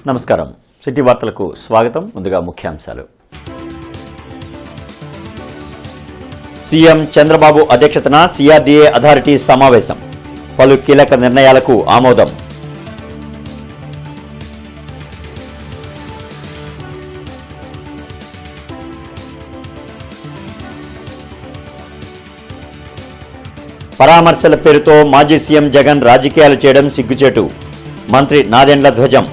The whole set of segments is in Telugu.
నమస్కారం. సిటీ వార్తలకు స్వాగతం. ముందుగా ముఖ్యాంశాలు. సీఎం చంద్రబాబు అధ్యక్షతన సిఆర్డీఏ అథారిటీ సమావేశం. పలు కీలక నిర్ణయాలకు ఆమోదం. పరామర్శల పేరుతో మాజీ సీఎం జగన్ రాజకీయాలు చేయడం సిగ్గుచేటు. మంత్రి నాదెండ్ల ధ్వజం.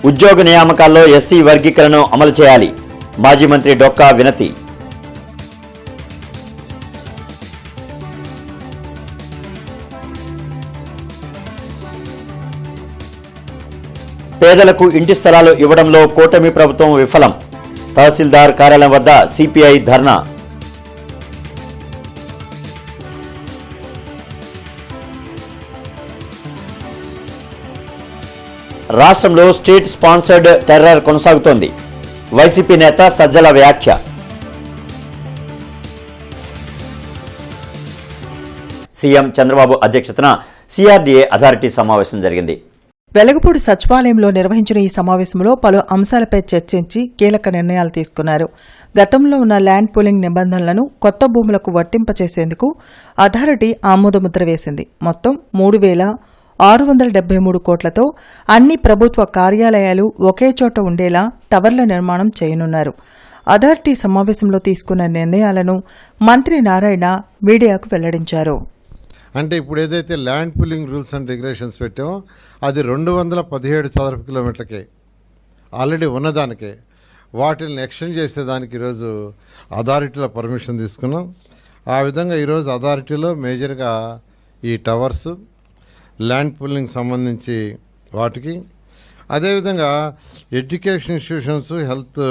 ఉద్యోగ నియామకాల్లో ఎస్సీ వర్గీకరణను అమలు చేయాలి. మాజీ మంత్రి డొక్కా వినతి. పేదలకు ఇంటి స్థలాలు ఇవ్వడంలో కూటమి ప్రభుత్వం విఫలం. తహసీల్దార్ కార్యాలయం వద్ద సిపిఐ ధర్నా. రాష్ట్రంలో స్టేట్ స్పాన్సర్డ్ టెర్రర్ కొనసాగుతోంది. వైసీపీ నేత సజ్జల వ్యాఖ్య. సీఎం చంద్రబాబు అధ్యక్షతన సిఆర్డీఏ అథారిటీ సమావేశం జరిగింది. వెలగపూడి సచివాలయంలో నిర్వహించిన ఈ సమావేశంలో పలు అంశాలపై చర్చించి కీలక నిర్ణయాలు తీసుకున్నారు. గతంలో ఉన్న ల్యాండ్ పూలింగ్ నిబంధనలను కొత్త భూములకు వర్తింపచేసేందుకు అథారిటీ ఆమోదముద్ర వేసింది. మొత్తం 3,673 కోట్లతో అన్ని ప్రభుత్వ కార్యాలయాలు ఒకే చోట ఉండేలా టవర్ల నిర్మాణం చేయనున్నారు. అథారిటీ సమావేశంలో తీసుకున్న నిర్ణయాలను మంత్రి నారాయణ మీడియాకు వెల్లడించారు. అంటే ఇప్పుడు ఏదైతే land pooling rules and regulations పెట్టామో అది 217 చదరపు కిలోమీటర్లకే ఆల్రెడీ ఉన్నదానికే వాటిని ఎక్స్టెండ్ చేసేదానికి ఈరోజు అథారిటీలో పర్మిషన్ తీసుకున్నాం. ఆ విధంగా ఈరోజు అథారిటీలో మేజర్గా ఈ టవర్స్ ల్యాండ్ పూలింగ్ సంబంధించి వాటికి, అదేవిధంగా ఎడ్యుకేషన్ ఇన్స్టిట్యూషన్స్, హెల్త్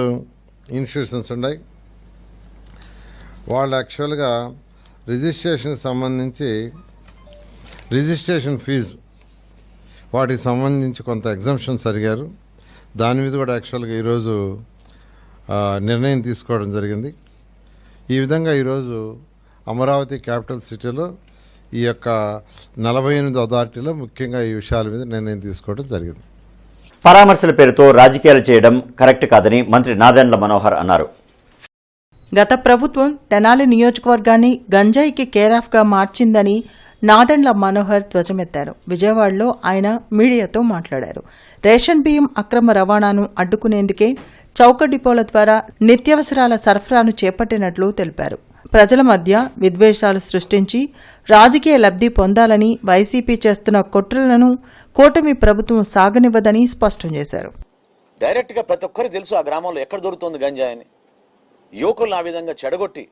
ఇన్స్టిట్యూషన్స్ ఉన్నాయి. వాళ్ళు యాక్చువల్గా రిజిస్ట్రేషన్కి సంబంధించి రిజిస్ట్రేషన్ ఫీజు వాటికి సంబంధించి కొంత ఎగ్జంప్షన్స్ అడిగారు. దాని మీద కూడా యాక్చువల్గా ఈరోజు నిర్ణయం తీసుకోవడం జరిగింది. ఈ విధంగా ఈరోజు అమరావతి క్యాపిటల్ సిటీలో ఈ యొక్క 48 అథారిటీలో ముఖ్యంగా ఈ విషయాల మీద నిర్ణయం తీసుకోవడం జరిగింది. పరామర్శల పేరుతో రాజకీయాలు చేయడం కరెక్ట్ కాదని మంత్రి నాదెండ్ల మనోహర్ అన్నారు. గత ప్రభుత్వం తెనాలి నియోజకవర్గాన్ని గంజాయికి కేరాఫ్గా మార్చిందని నాదెండ్ల మనోహర్ ధ్వజమెత్తారు. విజయవాడలో ఆయన మీడియాతో మాట్లాడారు. రేషన్ బియ్యం అక్రమ రవాణాను అడ్డుకునేందుకే చౌక డిపోల ద్వారా నిత్యావసరాల సరఫరాను చేపట్టినట్లు తెలిపారు. ప్రజల మధ్య విద్వేషాలు సృష్టించి రాజకీయ లబ్ధి పొందాలని వైసీపీ చేస్తున్న కుట్రలను కూటమి ప్రభుత్వం సాగనివ్వదని స్పష్టం చేశారు. డైరెక్ట్గా ప్రతి ఒక్కరికి తెలుసు ఆ గ్రామంలో ఎక్కడ దొరుకుతుంది గంజాయిని. యువకులను ఆ విధంగా చెడగొట్టి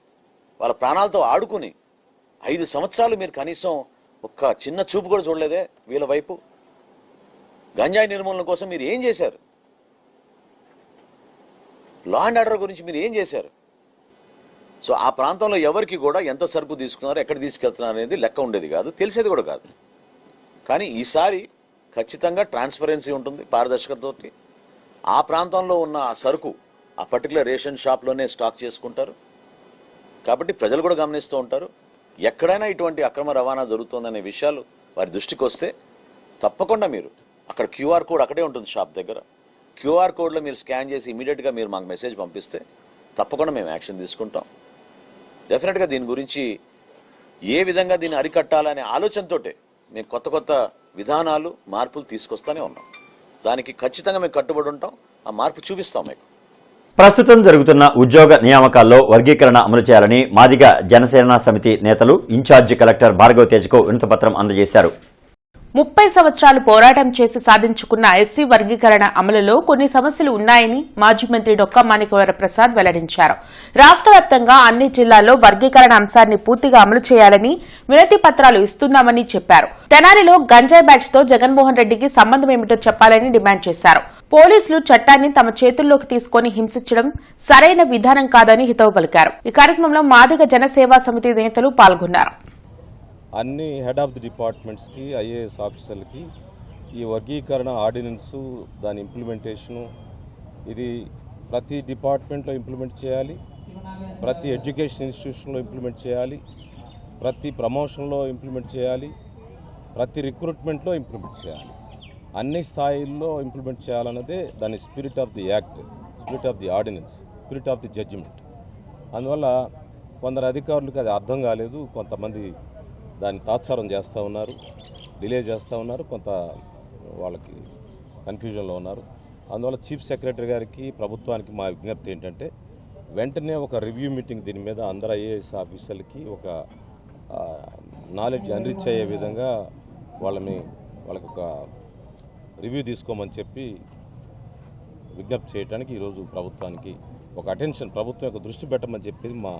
వాళ్ళ ప్రాణాలతో ఆడుకుని 5 సంవత్సరాలు మీరు కనీసం ఒక్క చిన్న చూపు కూడా చూడలేదే వీళ్ళ వైపు. గంజాయి నిర్మూలన కోసం మీరు ఏం చేశారు? లా అండ్ ఆర్డర్ గురించి మీరు ఏం చేశారు? సో ఆ ప్రాంతంలో ఎవరికి కూడా ఎంత సరుకు తీసుకున్నారు, ఎక్కడ తీసుకెళ్తున్నారు అనేది లెక్క ఉండేది కాదు, తెలిసేది కూడా కాదు. కానీ ఈసారి ఖచ్చితంగా ట్రాన్స్పరెన్సీ ఉంటుంది, పారదర్శకతతో. ఆ ప్రాంతంలో ఉన్న ఆ సరుకు ఆ పర్టికులర్ రేషన్ షాప్లోనే స్టాక్ చేసుకుంటారు. కాబట్టి ప్రజలు కూడా గమనిస్తూ ఉంటారు. ఎక్కడైనా ఇటువంటి అక్రమ రవాణా జరుగుతుందనే విషయాలు వారి దృష్టికి వస్తే తప్పకుండా మీరు అక్కడ క్యూఆర్ కోడ్ అక్కడే ఉంటుంది షాప్ దగ్గర. క్యూఆర్ కోడ్లో మీరు స్కాన్ చేసి ఇమీడియట్గా మీరు మాకు మెసేజ్ పంపిస్తే తప్పకుండా మేము యాక్షన్ తీసుకుంటాం. డెఫినెట్గా దీని గురించి ఏ విధంగా దీన్ని అరికట్టాలనే ఆలోచనతోటే మేము కొత్త కొత్త విధానాలు, మార్పులు తీసుకొస్తానే ఉన్నాం. దానికి ఖచ్చితంగా మేము కట్టుబడి ఉంటాం. ఆ మార్పు చూపిస్తాం మీకు. ప్రస్తుతం జరుగుతున్న ఉద్యోగ నియామకాల్లో వర్గీకరణ అమలు చేయాలని మాదిగ జనసేన సమితి నేతలు ఇన్ఛార్జి కలెక్టర్ భార్గవ తేజ్కు వినతిపత్రం అందజేశారు. 30 సంవత్సరాలు పోరాటం చేసి సాధించుకున్న ఎస్సీ వర్గీకరణ అమలులో కొన్ని సమస్యలు ఉన్నాయని మాజీ మంత్రి డొక్కా మాణిక్యవరప్రసాద్ వెల్లడించారు. రాష్ట్ర వ్యాప్తంగా అన్ని జిల్లాల్లో వర్గీకరణ అంశాన్ని పూర్తిగా అమలు చేయాలని వినతి పత్రాలు ఇస్తున్నామని చెప్పారు. తెనాలిలో గంజాయి బ్యాచ్ తో జగన్మోహన్ రెడ్డికి సంబంధం ఏమిటో చెప్పాలని డిమాండ్ చేశారు. పోలీసులు చట్టాన్ని తమ చేతుల్లోకి తీసుకుని హింసించడం సరైన విధానం కాదని హితవు పలికారు. ఈ కార్యక్రమంలో మాదిగ జనసేవా సమితి నేతలు పాల్గొన్నారు. అన్ని హెడ్ ఆఫ్ ది డిపార్ట్మెంట్స్కి, ఐఏఎస్ ఆఫీసర్లకి ఈ వర్గీకరణ ఆర్డినెన్సు, దాని ఇంప్లిమెంటేషను ఇది ప్రతి డిపార్ట్మెంట్లో ఇంప్లిమెంట్ చేయాలి. ప్రతి ఎడ్యుకేషన్ ఇన్స్టిట్యూషన్లో ఇంప్లిమెంట్ చేయాలి, ప్రతి ప్రమోషన్లో ఇంప్లిమెంట్ చేయాలి, ప్రతి రిక్రూట్మెంట్లో ఇంప్లిమెంట్ చేయాలి, అన్ని స్థాయిల్లో ఇంప్లిమెంట్ చేయాలన్నదే దాని spirit of the act, spirit of the ordinance, spirit of the judgement. అందువల్ల కొందరు అధికారులకు అది అర్థం కాలేదు, కొంతమంది దాన్ని తాత్సారం చేస్తూ ఉన్నారు, డిలే చేస్తూ ఉన్నారు, కొంత వాళ్ళకి కన్ఫ్యూజన్లో ఉన్నారు. అందువల్ల చీఫ్ సెక్రటరీ గారికి ప్రభుత్వానికి మా విజ్ఞప్తి ఏంటంటే వెంటనే ఒక రివ్యూ మీటింగ్ దీని మీద అందరు ఐఏఎస్ ఆఫీసర్లకి ఒక నాలెడ్జ్ ఎన్రిచ్ అయ్యే విధంగా వాళ్ళకి ఒక రివ్యూ తీసుకోమని చెప్పి విజ్ఞప్తి చేయడానికి ఈరోజు ప్రభుత్వానికి ఒక ప్రభుత్వం యొక్క దృష్టి పెట్టమని చెప్పేది మా.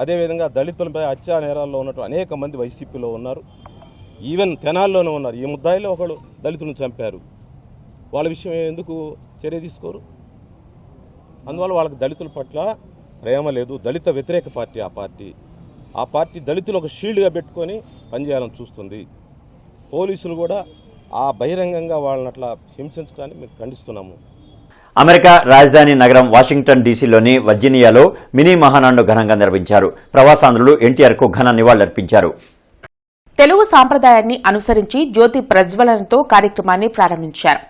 అదేవిధంగా దళితులపై హత్యా నేరాల్లో ఉన్నట్టు అనేక మంది వైసీపీలో ఉన్నారు, ఈవెన్ తెనాల్లోనే ఉన్నారు. ఈ ముద్దాయిలో ఒకడు దళితులను చంపారు, వాళ్ళ విషయం ఎందుకు చర్య తీసుకోరు? అందువల్ల వాళ్ళకి దళితుల పట్ల ప్రేమ లేదు, దళిత వ్యతిరేక పార్టీ ఆ పార్టీ దళితులు ఒక షీల్డ్గా పెట్టుకొని పనిచేయాలని చూస్తుంది. పోలీసులు కూడా ఆ బహిరంగంగా వాళ్ళని అట్లా హింసించడాన్ని మేము ఖండిస్తున్నాము. అమెరికా రాజధాని నగరం వాషింగ్టన్ డీసీలోని వర్జీనియాలో మినీ మహానాడును ఘనంగా నిర్వహించారు. ప్రవాసాంధ్రులు ఎన్టీఆర్కు ఘన నివాళులర్పించారు. తెలుగు సాంప్రదాయాన్ని అనుసరించి జ్యోతి ప్రజ్వలనతో కార్యక్రమాన్ని ప్రారంభించారు.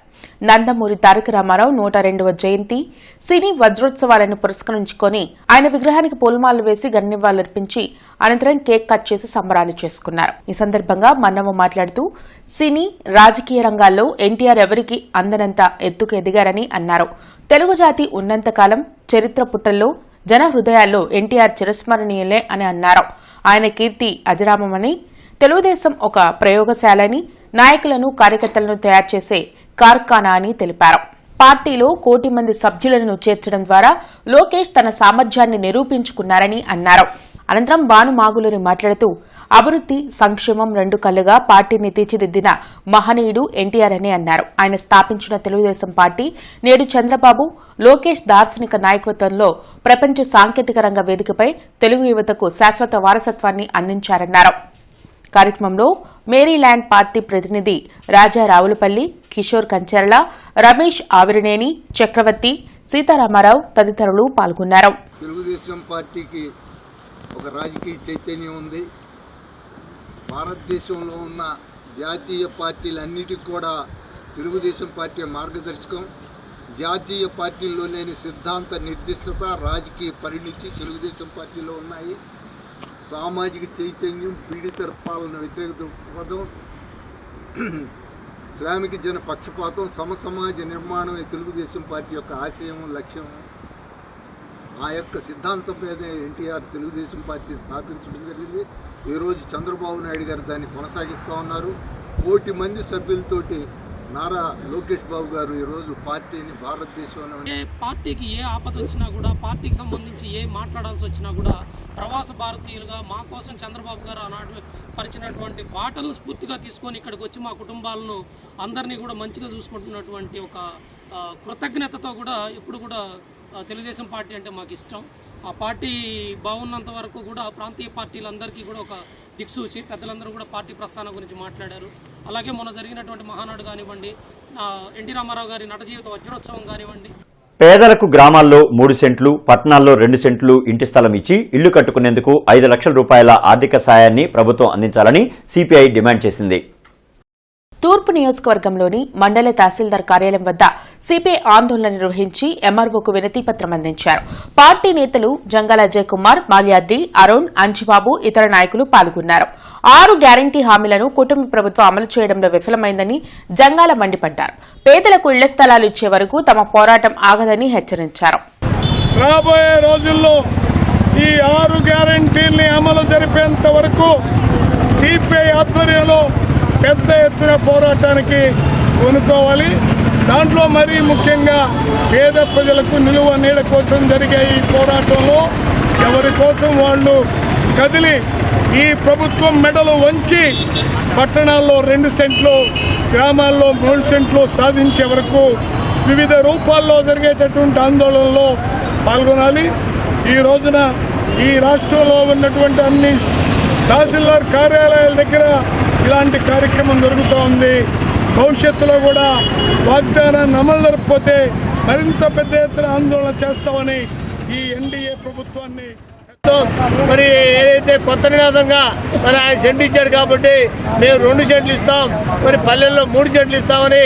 నందమూరి తారక రామారావు 102వ జయంతి సినీ వజ్రోత్సవాలను పురస్కరించుకొని ఆయన విగ్రహానికి పూలమాలలు వేసి ఘననివాళులర్పించి అనంతరం కేక్ కట్ చేసి సంబరాలు చేసుకున్నారు. ఈ సందర్భంగా మన్నమ్మ మాట్లాడుతూ సినీ రాజకీయ రంగాల్లో ఎన్టీఆర్ ఎవరికి అందనంత ఎత్తుకు ఎదిగారని అన్నారు. తెలుగు జాతి ఉన్నంతకాలం చరిత్ర పుటల్లో జన హృదయాల్లో ఎన్టీఆర్ చిరస్మరణీయులే అని అన్నారు. ఆయన కీర్తి అజరామమని, తెలుగుదేశం ఒక ప్రయోగశాలని, నాయకులను కార్యకర్తలను తయారు చేసే కార్ఖానా అని తెలిపారు. పార్టీలో 1 కోటి మంది సభ్యులను చేర్చడం ద్వారా లోకేష్ తన సామర్థ్యాన్ని నిరూపించుకున్నారని అన్నారు. అనంతరం భానుమాగులూరి మాట్లాడుతూ అభివృద్ది, సంక్షేమం 2 కళ్లుగా పార్టీని తీర్చిదిద్దిన మహనీయుడు ఎన్టీఆర్ అని అన్నారు. ఆయన స్థాపించిన తెలుగుదేశం పార్టీ నేడు చంద్రబాబు, లోకేష్ దార్శనిక నాయకత్వంలో ప్రపంచ సాంకేతిక రంగ వేదికపై తెలుగు యువతకు శాశ్వత వారసత్వాన్ని అందించారన్నారు. కార్యక్రమంలో మేరీల్యాండ్ పార్టీ ప్రతినిధి రాజా రావులపల్లి, కిషోర్ కంచెర్ల, రమేష్ ఆవిరినేని, చక్రవర్తి, సీతారామారావు తదితరులు పాల్గొన్నారు. తెలుగుదేశం పార్టీకి ఒక రాజకీయ చైతన్యం ఉంది. భారతదేశంలో ఉన్న జాతీయ పార్టీలన్నిటికీ కూడా తెలుగుదేశం పార్టీ మార్గదర్శకం. జాతీయ పార్టీల్లో లేని సిద్ధాంత నిర్దిష్టత, రాజకీయ పరిణితి తెలుగుదేశం పార్టీలో ఉన్నాయి. సామాజిక చైతన్యం, పీడిత పాలన వ్యతిరేక దృక్పథం, శ్రామిక జన పక్షపాతం, సమసమాజ నిర్మాణమే తెలుగుదేశం పార్టీ యొక్క ఆశయం, లక్ష్యం. ఆ యొక్క సిద్ధాంతం మీదే ఎన్టీఆర్ తెలుగుదేశం పార్టీ స్థాపించడం జరిగింది. ఈరోజు చంద్రబాబు నాయుడు గారు దాన్ని కొనసాగిస్తూ ఉన్నారు. 1 కోటి మంది సభ్యులతోటి నారా లోకేష్ బాబు గారు ఈరోజు పార్టీని భారతదేశంలో పార్టీకి ఏ ఆపద వచ్చినా కూడా, పార్టీకి సంబంధించి ఏ మాట్లాడాల్సి వచ్చినా కూడా ప్రవాస భారతీయులుగా మా కోసం చంద్రబాబు గారు ఆనాడు పరిచినటువంటి బాటలను స్ఫూర్తిగా తీసుకొని ఇక్కడికి వచ్చి మా కుటుంబాలను అందరినీ కూడా మంచిగా చూసుకుంటున్నటువంటి ఒక కృతజ్ఞతతో కూడా ఎప్పుడు కూడా తెలుగుదేశం పార్టీ అంటే మాకు ఇష్టం. ఆ పార్టీ బాగున్నంత వరకు కూడా ప్రాంతీయ పార్టీలందరికీ కూడా ఒక దిక్సూచి, పెద్దలందరూ కూడా పార్టీ ప్రస్థానం గురించి మాట్లాడారు. అలాగే మొన్న జరిగినటువంటి మహానాడు కానివ్వండి, ఎన్టీ రామారావు గారి నట జీవిత వజ్రోత్సవం కానివ్వండి. పేదలకు గ్రామాల్లో 3 సెంట్లు, పట్టణాల్లో 2 సెంట్లు ఇంటి స్థలం ఇచ్చి ఇళ్లు కట్టుకునేందుకు 5 లక్షల రూపాయల ఆర్థిక సాయాన్ని ప్రభుత్వం అందించాలని సిపిఐ డిమాండ్ చేసింది. తూర్పు నియోజకవర్గంలోని మండల తహసీల్దార్ కార్యాలయం వద్ద సిపిఐ ఆందోళన నిర్వహించి ఎంఆర్ఓకు వినతిపత్రం అందించారు. పార్టీ నేతలు జంగాల అజయ్ కుమార్, మాల్యాద్రి, అరుణ్, అంజిబాబు ఇతర నాయకులు పాల్గొన్నారు. 6 గ్యారంటీ హామీలను కుటుంబ ప్రభుత్వం అమలు చేయడంలో విఫలమైందని జంగాల మండిపడ్డారు. పేదలకు ఇళ్ల స్థలాలు ఇచ్చే వరకు తమ పోరాటం ఆగదని హెచ్చరించారు. రాబోయే రోజుల్లో ఈ 6 గ్యారంటీల్ని అమలు జరిపేంత వరకు సిపిఐ ఆధ్వర్యంలో పెద్ద ఎత్తున పోరాటానికి కొనుక్కోవాలి. దాంట్లో మరీ ముఖ్యంగా పేద ప్రజలకు నిలువ నీడ కోసం జరిగే ఈ పోరాటంలో ఎవరి కోసం వాళ్ళు కదిలి ఈ ప్రభుత్వం మెడలు వంచి పట్టణాల్లో 2 సెంట్లు, గ్రామాల్లో 3 సెంట్లు సాధించే వరకు వివిధ రూపాల్లో జరిగేటటువంటి ఆందోళనలో పాల్గొనాలి. ఈ రోజున ఈ రాష్ట్రంలో ఉన్నటువంటి అన్ని తహసీల్దార్ కార్యాలయాల దగ్గర ఇలాంటి కార్యక్రమం జరుగుతూ ఉంది. భవిష్యత్తులో కూడా వాగ్దానాన్ని అమలు జరపకపోతే మరింత పెద్ద ఎత్తున ఆందోళన చేస్తామని ఈ ఎన్డీఏ ప్రభుత్వాన్ని మరి ఏదైతే కొత్త నినాదంగా మరి ఆయన సెంటు ఇచ్చాడు కాబట్టి మేము 2 సెంట్లు ఇస్తాం, మరి పల్లెల్లో 3 సెంట్లు ఇస్తామని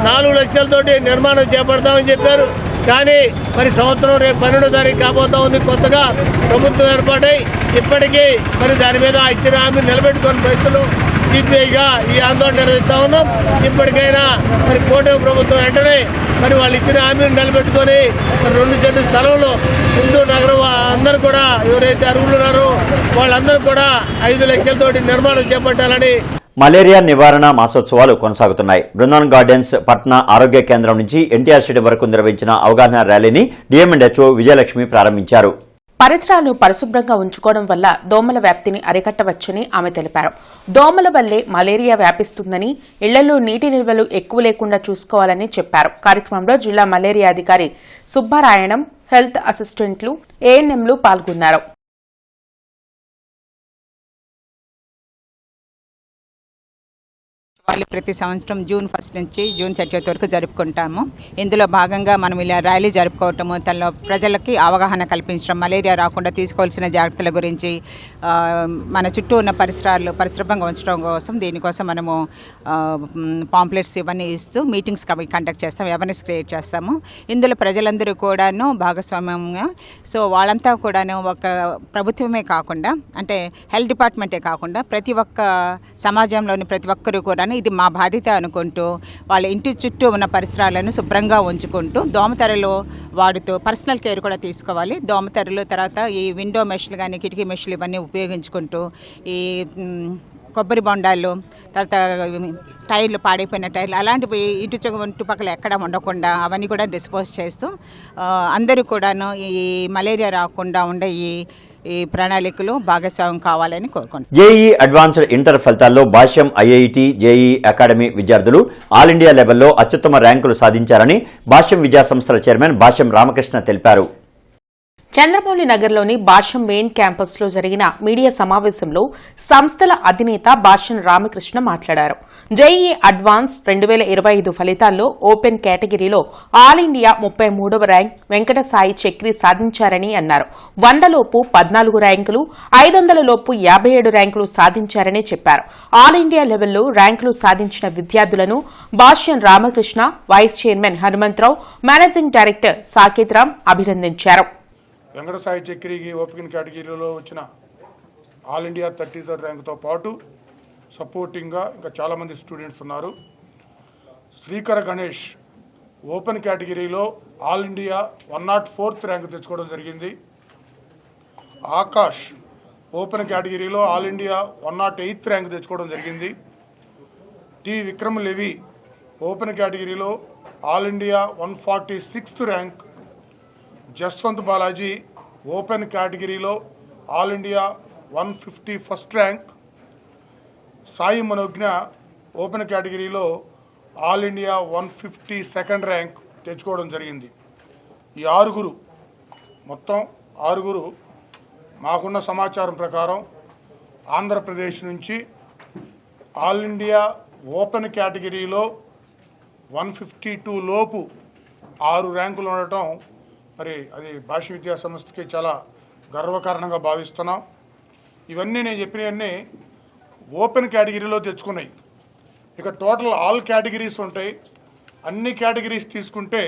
4 లక్షలతోటి నిర్మాణం చేపడతామని చెప్పారు. కానీ మరి సంవత్సరం రేపు 12వ తారీఖు కాబోతా ఉంది, కొత్తగా ప్రభుత్వం ఏర్పాటై ఇప్పటికీ మరి దాని మీద ఇచ్చిన హామీ నిలబెట్టుకుని రైతులు సిపిఐగా ఈ ఆందోళన నిర్వహిస్తా ఉన్నాం. ఇప్పటికైనా మరి కూటమి ప్రభుత్వం వెంటనే మరి వాళ్ళు ఇచ్చిన హామీని నిలబెట్టుకొని మరి 2 సెంట్ల స్థలంలో ముందు నగరం అందరూ కూడా ఎవరైతే అర్హులు ఉన్నారో వాళ్ళందరూ కూడా 5 లక్షలతోటి నిర్మాణం చేపట్టాలని. మలేరియా నివారణ మాసోత్సవాలు కొనసాగుతున్నాయి. బృందావన్ గార్డెన్స్ పట్న ఆరోగ్య కేంద్రం నుంచి ఎన్టీఆర్ స్టేడియం వరకు నిర్వహించిన అవగాహన ర్యాలీని డిఎంఎండ్హెచ్ఓ విజయలక్ష్మి ప్రారంభించారు. పరిసరాలు పరిశుభ్రంగా ఉంచుకోవడం వల్ల దోమల వ్యాప్తిని అరికట్టవచ్చని ఆమె తెలిపారు. దోమల వల్లే మలేరియా వ్యాపిస్తుందని, ఇళ్లలో నీటి నిల్వలు ఎక్కువ లేకుండా చూసుకోవాలని చెప్పారు. కార్యక్రమంలో జిల్లా మలేరియా అధికారి సుబ్బారాయణం, హెల్త్ అసిస్టెంట్లు, ఏఎన్ఎంలు పాల్గొన్నారు. వాళ్ళు ప్రతి సంవత్సరం జూన్ 1 నుంచి జూన్ 30 వరకు జరుపుకుంటాము. ఇందులో భాగంగా మనం ఇలా ర్యాలీ జరుపుకోవటము, తనలో ప్రజలకి అవగాహన కల్పించడం, మలేరియా రాకుండా తీసుకోవాల్సిన జాగ్రత్తల గురించి, మన చుట్టూ ఉన్న పరిసరాలు పరిశుభ్రంగా ఉంచడం కోసం దీనికోసం మనము పాంప్లెట్స్ ఇవన్నీ ఇస్తూ మీటింగ్స్ కండక్ట్ చేస్తాం, అవేర్నెస్ క్రియేట్ చేస్తాము. ఇందులో ప్రజలందరూ కూడాను భాగస్వామ్యంగా, సో వాళ్ళంతా కూడాను ఒక ప్రభుత్వమే కాకుండా, అంటే హెల్త్ డిపార్ట్మెంటే కాకుండా ప్రతి ఒక్క సమాజంలోని ప్రతి ఒక్కరూ కూడా ఇది మా బాధ్యత అనుకుంటూ వాళ్ళ ఇంటి చుట్టూ ఉన్న పరిసరాలను శుభ్రంగా ఉంచుకుంటూ దోమతెరలు వాడుతూ పర్సనల్ కేర్ కూడా తీసుకోవాలి. దోమతెరలు, తర్వాత ఈ విండో మెష్లు కానీ కిటికీ మెష్లు ఇవన్నీ ఉపయోగించుకుంటూ, ఈ కొబ్బరి బొండాలు, తర్వాత టైర్లు, పాడైపోయిన టైర్లు అలాంటివి చుట్టుపక్కల ఎక్కడ ఉండకుండా అవన్నీ కూడా డిస్పోజ్ చేస్తూ అందరూ కూడాను ఈ మలేరియా రాకుండా ఉండే ఈ ప్రణాళికలు భాగస్వామ్యం కావాలని కోరుకుంటున్నాను. జేఈ అడ్వాన్స్డ్ ఇంటర్ ఫలితాల్లో భాష్యం ఐఐటి, జేఈ అకాడమీ విద్యార్థులు ఆల్ ఇండియా లెవెల్లో అత్యుత్తమ ర్యాంకులు సాధించారని భాష్యం విద్యా సంస్థల చైర్మన్ భాష్యం రామకృష్ణ తెలిపారు. చంద్రమౌళి నగర్లోని భాష్యం మెయిన్ క్యాంపస్ లో జరిగిన మీడియా సమావేశంలో సంస్థల అధినేత భాష్యం రామకృష్ణ మాట్లాడారు. జేఈఈ అడ్వాన్స్ 2025 ఫలితాల్లో ఓపెన్ కేటగిరీలో ఆల్ ఇండియా 33వ ర్యాంక్ వెంకట సాయి చక్రి సాధించారని అన్నారు. 100 లోపు 14 ర్యాంకులు, 500 లోపు 57 ర్యాంకులు సాధించారని చెప్పారు. ఆల్ ఇండియా లెవెల్లో ర్యాంకులు సాధించిన విద్యార్థులను Bhashyam Ramakrishna, vice chairman Hanumantharao, managing director Saketh Ram అభినందించారు. వెంకట సాయి చక్రికి ఓపెన్ కేటగిరీలో వచ్చిన ఆల్ ఇండియా 33rd ర్యాంకుతో పాటు సపోర్టింగ్గా ఇంకా చాలామంది స్టూడెంట్స్ ఉన్నారు. శ్రీకర గణేష్ ఓపెన్ కేటగిరీలో ఆల్ ఇండియా 104th ర్యాంకు తెచ్చుకోవడం జరిగింది. ఆకాష్ ఓపెన్ కేటగిరీలో ఆల్ ఇండియా 108th ర్యాంకు తెచ్చుకోవడం జరిగింది. టి విక్రమ్ లెవి ఓపెన్ కేటగిరీలో all India 146th rank. Jaswanth Balaji open కేటగిరీలో all India 151st rank. Sai Manogna open కేటగిరీలో ఆల్ ఇండియా 152nd ర్యాంక్ తెచ్చుకోవడం జరిగింది. ఈ మొత్తం ఆరుగురు మాకున్న సమాచారం ప్రకారం ఆంధ్రప్రదేశ్ నుంచి ఆల్ ఇండియా ఓపెన్ కేటగిరీలో 152 లోపు 6 ర్యాంకులు ఉండటం మరి అది భాష విద్యా సంస్థకి చాలా గర్వకారణంగా భావిస్తున్నాం. ఇవన్నీ నేను చెప్పినవన్నీ ఓపెన్ కేటగిరీలో తెచ్చుకున్నాయి. ఇక టోటల్ ఆల్ కేటగిరీస్ ఉంటాయి. అన్ని కేటగిరీస్ తీసుకుంటే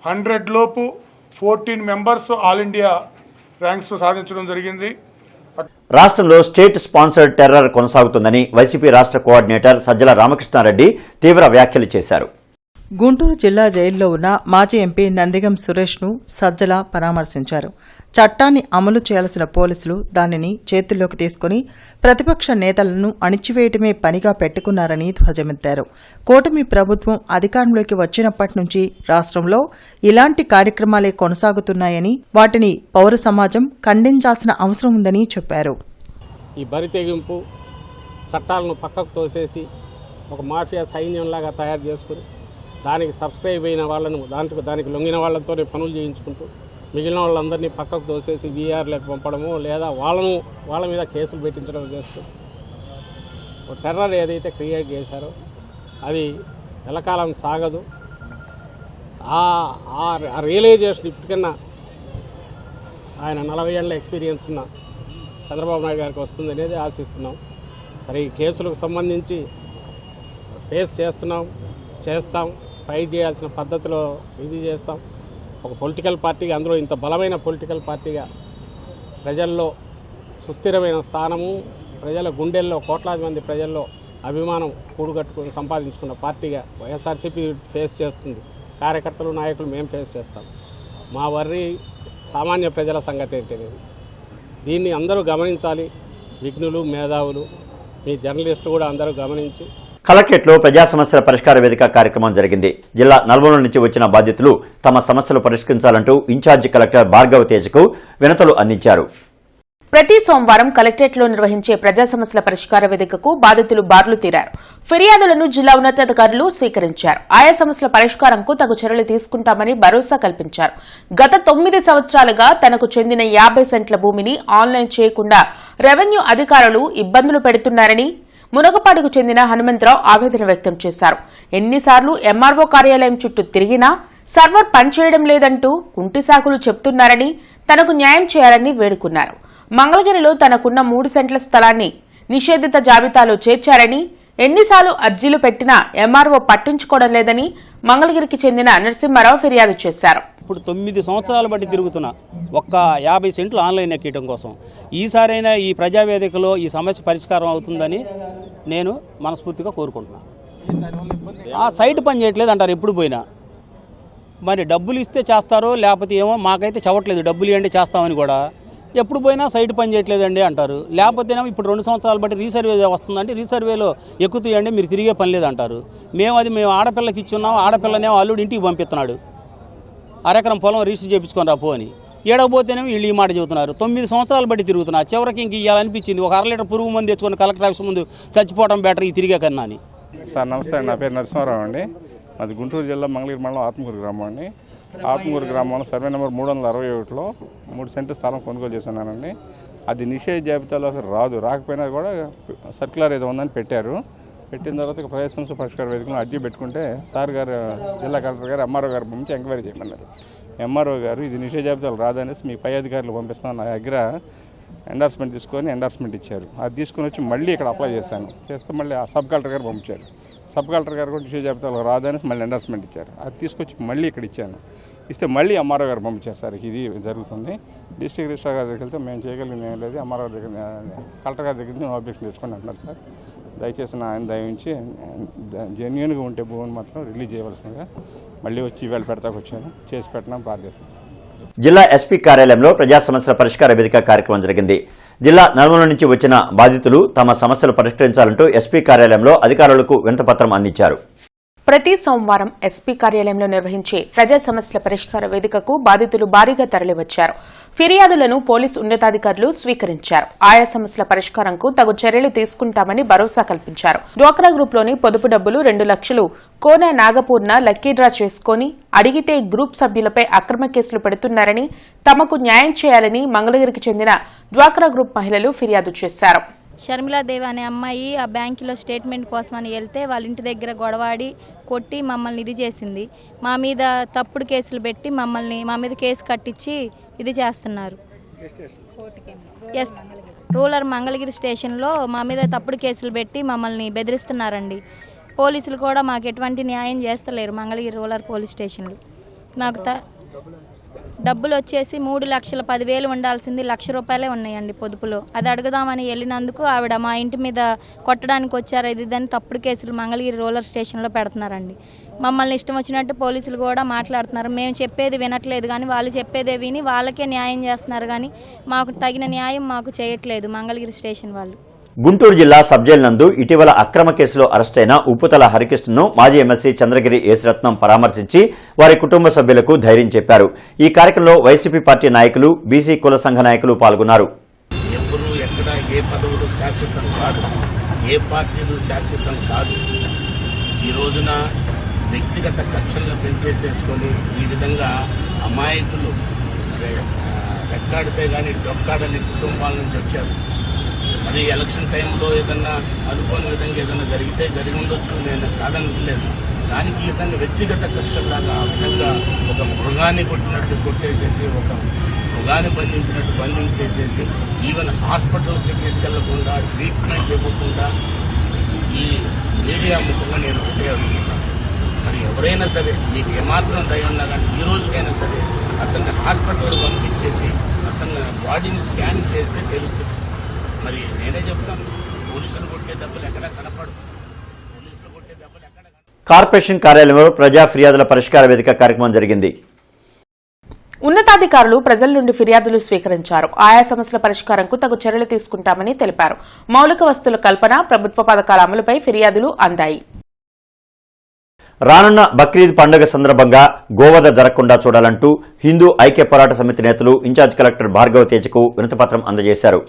100 లోపు 14 మెంబర్స్ ఆల్ ఇండియా ర్యాంక్స్ సాధించడం జరిగింది. రాష్ట్రంలో స్టేట్ స్పాన్సర్డ్ టెర్రర్ కొనసాగుతుందని వైసీపీ రాష్ట్ర కోఆర్డినేటర్ సజ్జల రామకృష్ణారెడ్డి తీవ్ర వ్యాఖ్యలు చేశారు. గుంటూరు జిల్లా జైల్లో ఉన్న మాజీ ఎంపీ నందిగం సురేష్ను సజ్జల పరామర్శించారు. చట్టాన్ని అమలు చేయాల్సిన పోలీసులు దానిని చేతుల్లోకి తీసుకుని ప్రతిపక్ష నేతలను అణిచివేయటమే పనిగా పెట్టుకున్నారని ధ్వజమెత్తారు. కూటమి ప్రభుత్వం అధికారంలోకి వచ్చినప్పటి నుంచి రాష్ట్రంలో ఇలాంటి కార్యక్రమాలే కొనసాగుతున్నాయని, వాటిని పౌర సమాజం ఖండించాల్సిన అవసరం ఉందని చెప్పారు. ఈ బరితెగింపు చట్టాలను పక్కకు తోసేసి ఒక మాఫియా సైన్యంలాగా తయారు చేసుకుని దానికి సబ్స్క్రైబ్ అయిన వాళ్ళను దానికి లొంగిన వాళ్ళతోనే పనులు చేయించుకుంటూ మిగిలిన వాళ్ళందరినీ పక్కకు తోసేసి వీఆర్లకు పంపడము లేదా వాళ్ళ మీద కేసులు పెట్టించడం చేస్తూ టెర్రర్ ఏదైతే క్రియేట్ చేశారో అది ఎల్లకాలం సాగదు. ఆ రియలైజేషన్ ఇప్పటికన్నా ఆయన 40 ఏళ్ల ఎక్స్పీరియన్స్ ఉన్న చంద్రబాబు నాయుడు గారికి వస్తుంది అనేది ఆశిస్తున్నాం. సరే, ఈ కేసులకు సంబంధించి ఫేస్ చేస్తాం, ఫైట్ చేయాల్సిన పద్ధతిలో ఇది చేస్తాం. ఒక పొలిటికల్ పార్టీగా, అందులో ఇంత బలమైన పొలిటికల్ పార్టీగా, ప్రజల్లో సుస్థిరమైన స్థానము, ప్రజల గుండెల్లో కోట్లాది మంది ప్రజల్లో అభిమానం కూడుగట్టుకుని సంపాదించుకున్న పార్టీగా వైఎస్ఆర్సీపీ ఫేస్ చేస్తుంది. కార్యకర్తలు, నాయకులు మేము ఫేస్ చేస్తాం. మా వర్రీ సామాన్య ప్రజల సంగతి ఏంటనేది దీన్ని అందరూ గమనించాలి. విఘ్నులు, మేధావులు, మీ జర్నలిస్టులు కూడా అందరూ గమనించి. కలెక్టరేట్లో ప్రజా సమస్యల పరిష్కార వేదిక కార్యక్రమం జరిగింది. జిల్లా నలుమూలల నుంచి వచ్చిన బాధితులు తమ సమస్యలు పరిష్కరించాలంటూ ఇన్ఛార్జి కలెక్టర్ భార్గవ తేజ్కు వినతులు అందించారు. ప్రతి సోమవారం కలెక్టరేట్లో నిర్వహించే ప్రజా సమస్యల పరిష్కార వేదికకు బాధితులు బార్లు తీరారు. ఫిర్యాదులను జిల్లా ఉన్నతాధికారులు స్వీకరించారు. ఆయా సమస్యల పరిష్కారంకు తగు చర్యలు తీసుకుంటామని భరోసా కల్పించారు. గత 9 సంవత్సరాలుగా తనకు చెందిన 50 సెంట్ల భూమిని ఆన్లైన్ చేయకుండా రెవెన్యూ అధికారులు ఇబ్బందులు పెడుతున్నారని మునగపాడుకు చెందిన హనుమంతరావు ఆవేదన వ్యక్తం చేశారు. ఎన్నిసార్లు ఎంఆర్ఓ కార్యాలయం చుట్టూ తిరిగినా సర్వర్ పనిచేయడం లేదంటూ కుంటి సాకులు చెప్తున్నారని, తనకు న్యాయం చేయాలని వేడుకున్నారు. మంగళగిరిలో తనకున్న 3 సెంట్ల స్థలాన్ని నిషేధిత జాబితాలో చేర్చారని, ఎన్నిసార్లు అర్జీలు పెట్టినా ఎంఆర్ఓ పట్టించుకోవడం లేదని మంగళగిరికి చెందిన నరసింహారావు ఫిర్యాదు చేశారు. ఇప్పుడు 9 సంవత్సరాల బట్టి తిరుగుతున్నా ఒక్క 50 సెంట్లు ఆన్లైన్ ఎక్కడం కోసం. ఈసారైనా ఈ ప్రజావేదికలో ఈ సమస్య పరిష్కారం అవుతుందని నేను మనస్ఫూర్తిగా కోరుకుంటున్నాను. ఆ సైట్ పని చేయట్లేదు అంటారు ఎప్పుడు పోయినా. మరి డబ్బులు ఇస్తే చేస్తారో లేకపోతే ఏమో, మాకైతే చెప్పట్లేదు డబ్బులు ఇవ్వండి చేస్తామని కూడా. ఎప్పుడు పోయినా సైట్ పని చేయట్లేదండి అంటారు. లేకపోతేనేమో ఇప్పుడు 2 సంవత్సరాలు బట్టి రీసర్వే వస్తుందంటే రీసర్వేలో ఎక్కుతాయండి, మీరు తిరిగే పని లేదంటారు. మేము ఆడపిల్లకి ఇచ్చున్నాం, ఆడపిల్లనేమో అల్లుడు ఇంటికి పంపిస్తున్నాడు, అరెకరం పొలం రిజిస్టర్ చేయించుకొని రాపో అని. ఏడకపోతేనేమో వీళ్ళు ఈ మాట చెబుతున్నారు. 9 సంవత్సరాలు బట్టి తిరుగుతున్నా. చివరికి ఇంక ఇవ్వాలనిపించింది. ఒక 1/2 లీటర్ పురుగు మంది తెచ్చుకొని కలెక్టర్ ఆఫీస్ ముందు చచ్చిపోవడం బెటర్ ఈ తిరిగే కన్నా అని. సార్ నమస్తే అండి, నా పేరు నరసింహారావు అండి. అది గుంటూరు జిల్లా మంగళగిరి మండలం ఆత్మకూరు గ్రామం అండి. ఆత్మకూరు గ్రామంలో సర్వే నెంబర్ 361లో 3 సెంటు స్థలం కొనుగోలు చేస్తున్నానండి. అది నిషేధ జాబితాలోకి రాకపోయినా కూడా సర్క్యులర్ ఏదో ఉందని పెట్టారు. పెట్టిన తర్వాత ప్రజా సమస్య పరిష్కార వేదికలో అర్జీ పెట్టుకుంటే సార్ గారు, జిల్లా కలెక్టర్ గారు, ఎంఆర్ఓ గారు పంపించి ఎంక్వైరీ చేయమన్నారు. ఎంఆర్ఓ గారు ఇది నిషేధ జాబితాలు రాదనేసి మీ పై అధికారులు పంపిస్తాను నా దగ్గర ఎండార్స్మెంట్ తీసుకొని ఎండార్స్మెంట్ ఇచ్చారు. అది తీసుకొని వచ్చి మళ్ళీ ఇక్కడ అప్లై చేశాను. చేస్తే మళ్ళీ ఆ సబ్ కలెక్టర్ గారు పంపించారు. సబ్ కలెక్టర్ గారు కూడా నిషేధ జాబితాలు రాదనేసి మళ్ళీ ఎండార్స్మెంట్ ఇచ్చారు. అది తీసుకొచ్చి మళ్ళీ ఇక్కడ ఇచ్చాను. ఇస్తే మళ్ళీ ఎంఆర్ఓ గారు పంపించారు. సార్ ఇది జరుగుతుంది. డిస్ట్రిక్ట్ రిజిస్ట్రార్ గారి దగ్గరికి వెళ్తే మేము చేయగలిగింది ఏం లేదు, ఎంఆర్ఓ దగ్గర కలెక్టర్ గారి దగ్గర నుంచి ఆబ్జెక్షన్ తెచ్చుకొని అంటున్నారు. సార్ దయచేసి ఆయన దయించి జెన్యూన్గా ఉంటే భూమిని మాత్రం రిలీజ్ చేయవలసిందిగా మళ్ళీ వచ్చి ఈవేళ పెడతాకు వచ్చాను. చేసి పెట్టడం ప్రార్థిస్తాను. సార్ జిల్లా ఎస్పీ కార్యాలయంలో ప్రజా సమస్యల పరిష్కార వేదిక కార్యక్రమం జరిగింది. జిల్లా నలుమూలల నుంచి వచ్చిన బాధితులు తమ సమస్యలు పరిష్కరించాలంటూ ఎస్పీ కార్యాలయంలో అధికారులకు వినతిపత్రం అందించారు. ప్రతి సోమవారం ఎస్పీ కార్యాలయంలో నిర్వహించే ప్రజా సమస్యల పరిష్కార వేదికకు బాధితులు భారీగా తరలివచ్చారు. ఫిర్యాదులను పోలీసు ఉన్నతాధికారులు స్వీకరించారు. ఆయా సమస్యల పరిష్కారంకు తగు చర్యలు తీసుకుంటామని భరోసా కల్పించారు. డ్వాక్రా గ్రూప్లోని పొదుపు డబ్బులు 2 లక్షలు కోన నాగపూర్ణ లక్కీ డ్రా చేసుకుని అడిగితే గ్రూప్ సభ్యులపై అక్రమ కేసులు పెడుతున్నారని, తమకు న్యాయం చేయాలని మంగళగిరికి చెందిన డ్వాక్రా గ్రూప్ మహిళలు ఫిర్యాదు చేశారు. షర్మిలాదేవి అనే అమ్మాయి ఆ బ్యాంకులో స్టేట్మెంట్ కోసమని వెళ్తే వాళ్ళ ఇంటి దగ్గర గొడవాడి కొట్టి మమ్మల్ని ఇది చేసింది. మా మీద తప్పుడు కేసులు పెట్టి మా మీద కేసు కట్టించి ఇది చేస్తున్నారు. ఎస్ రూరల్ మంగళగిరి స్టేషన్లో మా మీద తప్పుడు కేసులు పెట్టి మమ్మల్ని బెదిరిస్తున్నారండి. పోలీసులు కూడా మాకు ఎటువంటి న్యాయం చేస్తలేరు. మంగళగిరి రూరల్ పోలీస్ స్టేషన్లు మాకు డబ్బులు వచ్చేసి 3,10,000 ఉండాల్సింది 1,00,000 రూపాయలే ఉన్నాయండి పొదుపులో. అది అడుగుదామని వెళ్ళినందుకు ఆవిడ మా ఇంటి మీద కొట్టడానికి వచ్చారు ఇది దాన్ని తప్పుడు కేసులు మంగళగిరి రూరల్ స్టేషన్లో పెడుతున్నారండి. మమ్మల్ని ఇష్టం వచ్చినట్టు పోలీసులు కూడా మాట్లాడుతున్నారు. మేము చెప్పేది వినట్లేదు కానీ వాళ్ళు చెప్పేదే విని వాళ్ళకే న్యాయం చేస్తున్నారు కానీ మాకు తగిన న్యాయం మాకు చేయట్లేదు మంగళగిరి స్టేషన్ వాళ్ళు. గుంటూరు జిల్లా సబ్ జైలు నందు ఇటీవల అక్రమ కేసులో అరెస్టైన ఉప్పుతల హరికృష్ణను మాజీ ఎమ్మెల్సీ చంద్రగిరి ఏసురత్నం పరామర్శించి వారి కుటుంబ సభ్యులకు ధైర్యం చెప్పారు. ఈ కార్యక్రమంలో వైసీపీ పార్టీ నాయకులు, బీసీ కుల సంఘ నాయకులు పాల్గొన్నారు. ఎవరు ఎక్కడ ఏ పదవులు శాశ్వతం కాదు, ఏ పార్టీలు శాశ్వతం కాదు. ఈ రోజున వ్యక్తిగత కక్షలను పెంచేసేసుకొని ఈ విధంగా అమాయకులు రెక్కాడితే కానీ డొక్కాడని కుటుంబాల నుంచి వచ్చారు. మరి ఎలక్షన్ టైంలో ఏదన్నా అనుకోని విధంగా ఏదైనా జరిగి ఉండొచ్చు, నేను కాదనట్లేదు. దానికి ఏదైనా వ్యక్తిగత కక్షలాగా ఆ విధంగా ఒక మృగాన్ని కొట్టినట్టు కొట్టేసేసి ఒక మృగ మృగాన్ని బంధించినట్టు బంధించేసేసి ఈవెన్ హాస్పిటల్కి తీసుకెళ్లకుండా ట్రీట్మెంట్ ఇవ్వకుండా ఈ మీడియా ముఖంగా నేను ఒకటే అడుగుతున్నాను. మరి ఎవరైనా సరే మీకు ఏమాత్రం దయ ఉన్నా కానీ ఈ రోజుకైనా సరే అతన్ని హాస్పిటల్కి పంపించేసి అతన్ని బాడీని స్కాన్ చేస్తే తెలుస్తుంది. మరి నేనే చెప్తాను, పోలీసులు కొట్టే దెబ్బలు ఎక్కడ కనపడదు. పోలీసులు కొట్టే దెబ్బలు ఎక్కడ కార్పొరేషన్ కార్యాలయంలో ప్రజా ఫిర్యాదుల పరిష్కార వేదిక కార్యక్రమం జరిగింది. ఉన్నతాధికారులు ప్రజల నుండి ఫిర్యాదులు స్వీకరించారు. ఆయా సమస్యల పరిష్కారంకు తగు చర్యలు తీసుకుంటామని తెలిపారు. మౌలిక వస్తువుల కల్పన, ప్రభుత్వ పథకాల అమలుపై ఫిర్యాదులు అందాయి. రానున్న బక్రీద్ పండుగ సందర్భంగా గోవధ జరగకుండా చూడాలంటూ హిందూ ఐక్య పోరాట సమితి నేతలు ఇన్ఛార్జ్ కలెక్టర్ భార్గవ తేజకు వినతిపత్రం అందజేశారు.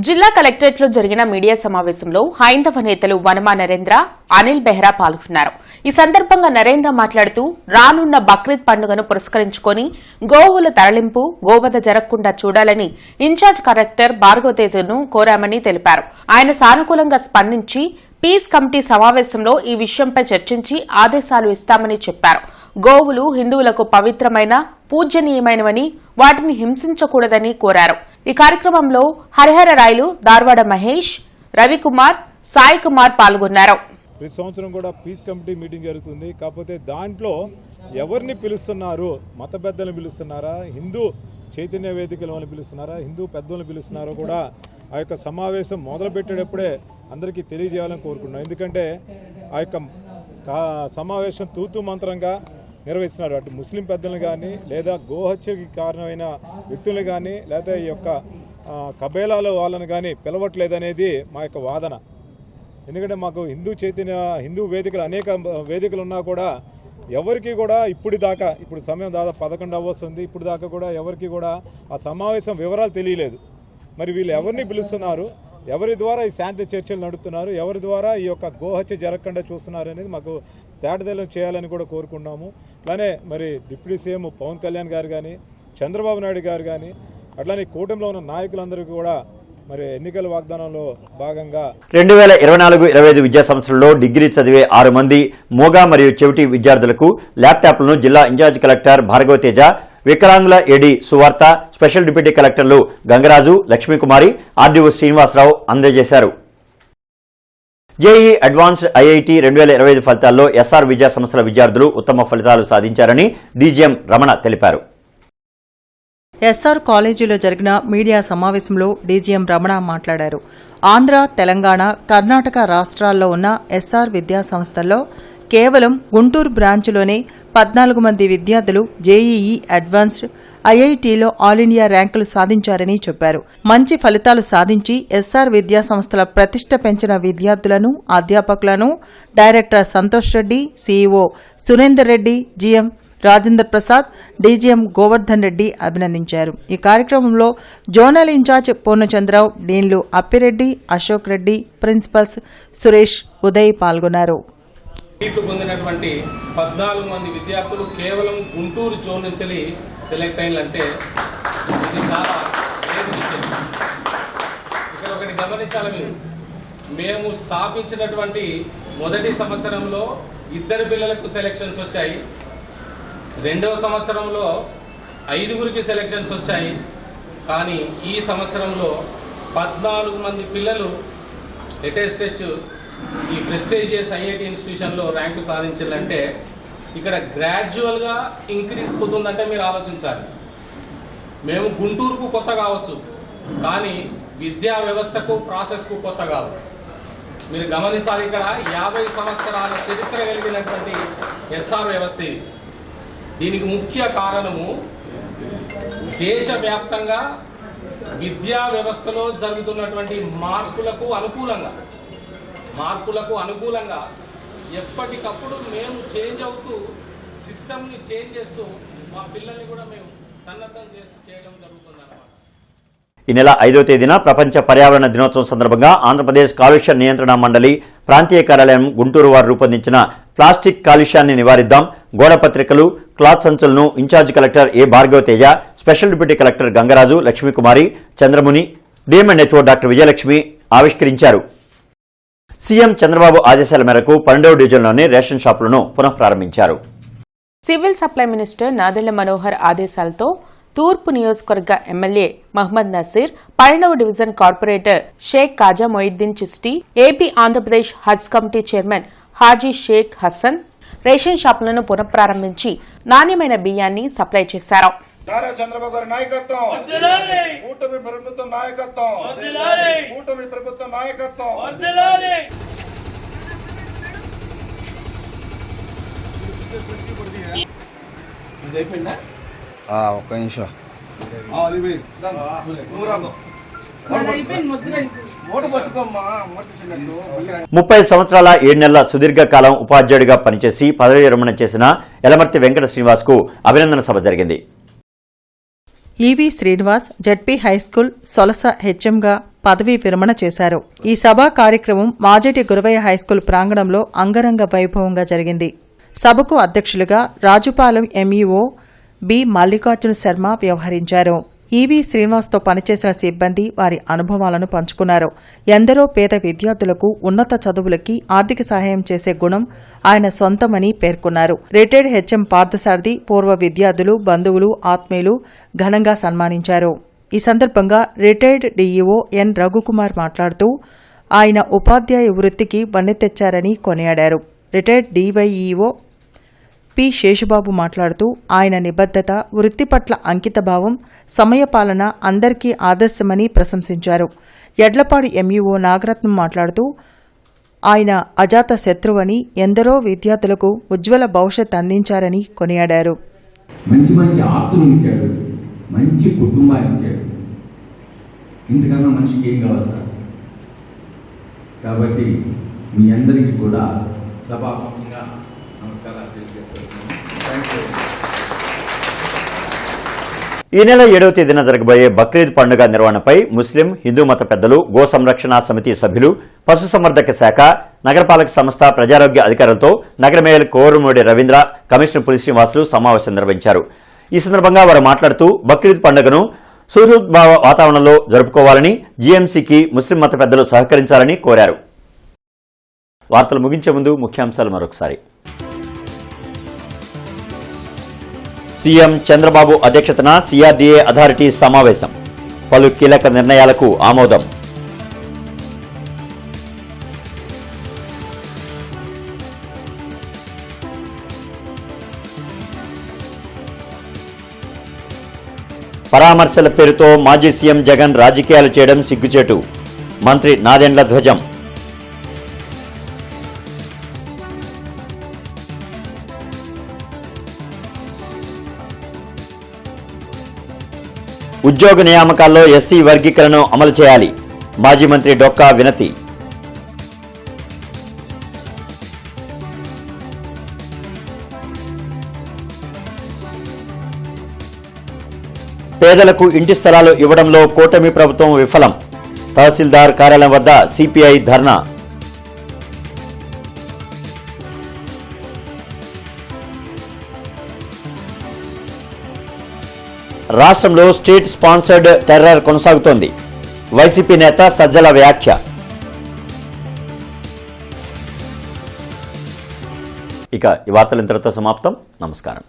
జిల్లా కలెక్టరేట్ లో జరిగిన మీడియా సమావేశంలో హైందవ నేతలు వనమా నరేంద్ర, అనిల్ బెహ్రా పాల్గొన్నారు. ఈ సందర్భంగా నరేంద్ర మాట్లాడుతూ రానున్న బక్రీద్ పండుగను పురస్కరించుకుని గోవుల తరలింపు, గోవధ జరగకుండా చూడాలని ఇన్ఛార్జ్ కలెక్టర్ భార్గవ తేజను కోరామని తెలిపారు. ఆయన సానుకూలంగా స్పందించి పీస్ కమిటీ సమావేశంలో ఈ విషయంపై చర్చించి ఆదేశాలు ఇస్తామని చెప్పారు. గోవులు హిందువులకు పవిత్రమైన, పూజ్యనీయమైనవని, వాటిని హింసించకూడదని కోరారు. ఈ కార్యక్రమంలో హరిహర రాయలు, దార్వాడ మహేష్, రవికుమార్, సాయి కుమార్ పాల్గొన్నారు. ప్రతి సంవత్సరం కూడా పీస్ కమిటీ మీటింగ్ జరుగుతుంది. కాకపోతే దాంట్లో ఎవరిని పిలుస్తున్నారు, మత పెద్దలను పిలుస్తున్నారా, హిందూ చైతన్య వేదికల వాళ్ళని పిలుస్తున్నారా, హిందూ పెద్దలను పిలుస్తున్నారో కూడా ఆ యొక్క సమావేశం మొదలుపెట్టేటప్పుడే అందరికీ తెలియజేయాలని కోరుకున్నాం. ఎందుకంటే ఆ యొక్క సమావేశం తూతూ మంత్రంగా నిర్వహిస్తున్నారు. అటు ముస్లిం పెద్దలను కానీ, లేదా గోహత్యకి కారణమైన వ్యక్తులను కానీ, లేదా ఈ యొక్క కబేలాల వాళ్ళని కానీ పిలవట్లేదనేది మా యొక్క వాదన. ఎందుకంటే మాకు హిందూ వేదికలు అనేక వేదికలు ఉన్నా కూడా ఎవరికి కూడా ఇప్పుడు సమయం దాదాపు 11 వస్తుంది, ఇప్పుడు దాకా కూడా ఎవరికి కూడా ఆ సమావేశం వివరాలు తెలియలేదు. మరి వీళ్ళు ఎవరిని పిలుస్తున్నారు, ఎవరి ద్వారా ఈ శాంతి చర్చలు నడుపుతున్నారు, ఎవరి ద్వారా ఈ యొక్క గోహత్య జరగకుండా చూస్తున్నారు అనేది మాకు తేటతెల్లం చేయాలని కూడా కోరుకున్నాము. అలానే మరి డిప్యూటీ సీఎం పవన్ కళ్యాణ్ గారు కానీ, చంద్రబాబు నాయుడు గారు కానీ, అట్లానే కూటమిలో ఉన్న నాయకులందరికీ కూడా మరి ఎన్నికల వాగ్దానంలో భాగంగా 2024-25 విద్యా సంవత్సరంలో డిగ్రీ చదివే 6 మంది మోగా మరియు చెవిటి విద్యార్థులకు ల్యాప్టాప్లను జిల్లా ఇన్ఛార్జ్ కలెక్టర్ భార్గవ తేజ, వికలాంగుల ఏడీ సువార్త, స్పెషల్ డిప్యూటీ కలెక్టర్లు గంగరాజు, లక్ష్మీకుమారి, ఆర్డీఓ శ్రీనివాసరావు అందజేశారు. జేఈ అడ్వాన్స్డ్ ఐఐటీ 2025 ఫలితాల్లో ఎస్ఆర్ విద్యా సంస్థల విద్యార్థులు ఉత్తమ ఫలితాలు సాధించారని డీజీఎం రమణ తెలిపారు. ఎస్ఆర్ కాలేజీలో జరిగిన మీడియా సమావేశంలో డీజీఎం రమణ మాట్లాడారు. ఆంధ్ర, తెలంగాణ, కర్ణాటక రాష్ట్రాల్లో ఉన్న ఎస్ఆర్ విద్యా సంస్థల్లో కేవలం గుంటూరు బ్రాంచ్లోనే 14 మంది విద్యార్థులు జేఈఈ అడ్వాన్స్డ్ ఐఐటీలో ఆల్ ఇండియా ర్యాంకులు సాధించారని చెప్పారు. మంచి ఫలితాలు సాధించి ఎస్ఆర్ విద్యా సంస్థల ప్రతిష్ట పెంచిన విద్యార్థులను, అధ్యాపకులను director Santosh Reddy, CEO Surender Reddy, GM Rajendra Prasad, DGM Govardhan Reddy అభినందించారు. ఈ కార్యక్రమంలో జోనల్ ఇన్ఛార్జ్ పూర్ణచంద్రరావు, డీన్లు అప్పిరెడ్డి, అశోక్ రెడ్డి, ప్రిన్సిపల్స్ సురేష్, ఉదయ్ పాల్గొన్నారు. సీట్లు పొందినటువంటి 14 మంది విద్యార్థులు కేవలం గుంటూరు జోన్ నుంచి సెలెక్ట్ అయ్యారంటే ఇది చాలా గ్రేట్ విషయం. ఇక్కడ ఒకటి గమనించాలి, మేము స్థాపించినటువంటి మొదటి సంవత్సరంలో 2 పిల్లలకు సెలెక్షన్స్ వచ్చాయి, 2వ సంవత్సరంలో 5గురికి సెలెక్షన్స్ వచ్చాయి. కానీ ఈ సంవత్సరంలో 14 మంది పిల్లలు లేటెస్ట్ ఈ ప్రెస్టీజియస్ ఐఐటి ఇన్స్టిట్యూషన్లో ర్యాంకు సాధించాలంటే ఇక్కడ గ్రాడ్యువల్గా ఇంక్రీజ్ అవుతుందంటే మీరు ఆలోచించాలి. మేము గుంటూరుకు కొత్త కావచ్చు, కానీ విద్యా వ్యవస్థకు ప్రాసెస్కు కొత్త కాదు. మీరు గమనించాలి, ఇక్కడ 50 సంవత్సరాల చరిత్ర కలిగినటువంటి ఎస్ఆర్ వ్యవస్థ. దీనికి ముఖ్య కారణము దేశవ్యాప్తంగా విద్యా వ్యవస్థలో జరుగుతున్నటువంటి మార్పులకు అనుకూలంగా ఎప్పటికప్పుడు మేము చేంజ్ అవుతూ సిస్టమ్ని చేంజ్ చేస్తూ మా పిల్లల్ని కూడా మేము సన్నద్ధం చేయడం జరుగుతుందన్నమాట. ఈ నెల 5వ తేదీన ప్రపంచ పర్యావరణ దినోత్సవం సందర్భంగా ఆంధ్రప్రదేశ్ కాలుష్య నియంత్రణ మండలి ప్రాంతీయ కార్యాలయం గుంటూరు వారు రూపొందించిన ప్లాస్టిక్ కాలుష్యాన్ని నివారిద్దాం గోడపత్రికలు, క్లాత్ సంచులను in charge collector A Bhargava Teja, special deputy collector Gangaraju, Lakshmikumari, Chandramuni, DMNHO doctor Vijayalakshmi ఆవిష్కరించారు. సీఎం చంద్రబాబు ఆదేశాల మేరకు 12వ డివిజన్లోని రేషన్ షాపులను పునః ప్రారంభించారు. Civil supply minister Nadendla Manohar ఆదేశాలతో తూర్పు నియోజకవర్గ ఎమ్మెల్యే మహ్మద్ నసీర్, 12వ division corporator Shaik Khaja Moiddin Chishti, AP Andhra Pradesh Haj committee chairman Haji Shaik Hasan ration షాపులను పునఃప్రారంభించి నాణ్యమైన బియ్యాన్ని సప్లై చేశారు. నారా చంద్రబాబు గారి నాయకత్వం, కూటమి ప్రభుత్వం నాయకత్వం, కూటమి ప్రభుత్వం నాయకత్వం. ఒక్క నిమిషం. 30 సంవత్సరాల 7 నెలల సుదీర్ఘ కాలం ఉపాధ్యాయుడిగా పనిచేసి పదవి విరమణ చేసిన యలమర్తి వెంకట శ్రీనివాస్ కు అభినందన సభ జరిగింది. ఈవీ శ్రీనివాస్ జడ్పీ హైస్కూల్ సొలస హెచ్ఎంగా పదవీ విరమణ చేశారు. ఈ సభా కార్యక్రమం మాజేటి గురవయ్య హైస్కూల్ ప్రాంగణంలో అంగరంగ వైభవంగా జరిగింది. సభకు అధ్యక్షులుగా రాజుపాలెం ఎంఈఓ బి మల్లికార్జున శర్మ వ్యవహరించారు. ఈవీ శ్రీనివాస్తో పనిచేసిన సిబ్బంది వారి అనుభవాలను పంచుకున్నారు. ఎందరో పేద విద్యార్థులకు ఉన్నత చదువులకి ఆర్థిక సహాయం చేసే గుణం ఆయన సొంతమని పేర్కొన్నారు. రిటైర్డ్ హెచ్ఎం పార్థసారథి పూర్వ విద్యార్థులు, బంధువులు, ఆత్మీయులు ఘనంగా సన్మానించారు. ఈ సందర్భంగా రిటైర్డ్ డీఈఓ ఎన్ రఘుకుమార్ మాట్లాడుతూ ఆయన ఉపాధ్యాయ వృత్తికి వన్నె తెచ్చారని కొనియాడారు. రిటైర్డ్ డీవైఈఓ పి శేషుబాబు మాట్లాడుతూ ఆయన నిబద్ధత, వృత్తి పట్ల అంకితభావం, సమయపాలన అందరికీ ఆదర్శమని ప్రశంసించారు. ఎడ్లపాడు ఎంఈఓ నాగరత్నం మాట్లాడుతూ ఆయన అజాత శత్రువని, ఎందరో విద్యార్థులకు ఉజ్వల భవిష్యత్ అందించారని కొనియాడారు. మంచి మంచి ఆప్తులు ఇచ్చాడు, మంచి కుటుంబాన్ని ఇచ్చాడు. ఇంతకన్నా మనిషికి ఏం కావాలి సార్? కాబట్టి మీ అందరికీ కూడా సభాముఖంగా నమస్కారాలు తెలియజేస్తున్నాను. ఈ నెల 7వ తేదీన జరగబోయే బక్రీద్ పండుగ నిర్వహణపై ముస్లిం, హిందూ మత పెద్దలు, గో సంరక్షణ సమితి సభ్యులు, పశుసంవర్ధక శాఖ, నగరపాలక సంస్థ ప్రజారోగ్య అధికారులతో నగర మేయర్ కోరుమూడి రవీంద్ర, కమిషనర్ పులి శ్రీనివాసులు సమావేశం నిర్వహించారు. ఈ సందర్భంగా వారు మాట్లాడుతూ బక్రీద్ పండుగను సుహృద్భావ వాతావరణంలో జరుపుకోవాలని, జీఎంసీకి ముస్లిం మత పెద్దలు సహకరించాలని కోరారు. వార్తలు ముగించే ముందు ముఖ్యాంశాలు మరొకసారి. సీఎం చంద్రబాబు అధ్యక్షతన సిఆర్డీఏ అథారిటీ సమావేశం, పలు కీలక నిర్ణయాలకు ఆమోదం. పరామర్శల పేరుతో మాజీ సీఎం జగన్ రాజకీయాలు చేయడం సిగ్గుచేటు, మంత్రి నాదెండ్ల ధ్వజం. ఉద్యోగ నియామకాల్లో ఎస్సీ వర్గీకరణను అమలు చేయాలి, మాజీ మంత్రి డొక్కా వినతి. పేదలకు ఇంటి స్థలాలు ఇవ్వడంలో కూటమి ప్రభుత్వం విఫలం, తహసీల్దార్ కార్యాలయం వద్ద సిపిఐ ధర్నా. రాష్ట్రంలో స్టేట్ స్పాన్సర్డ్ టెర్రర్ కొనసాగుతోంది, వైసీపీ నేత సజ్జల వ్యాఖ్య. ఇక ఈ వార్తలు ఇంతటితో సమాప్తం. నమస్కారం.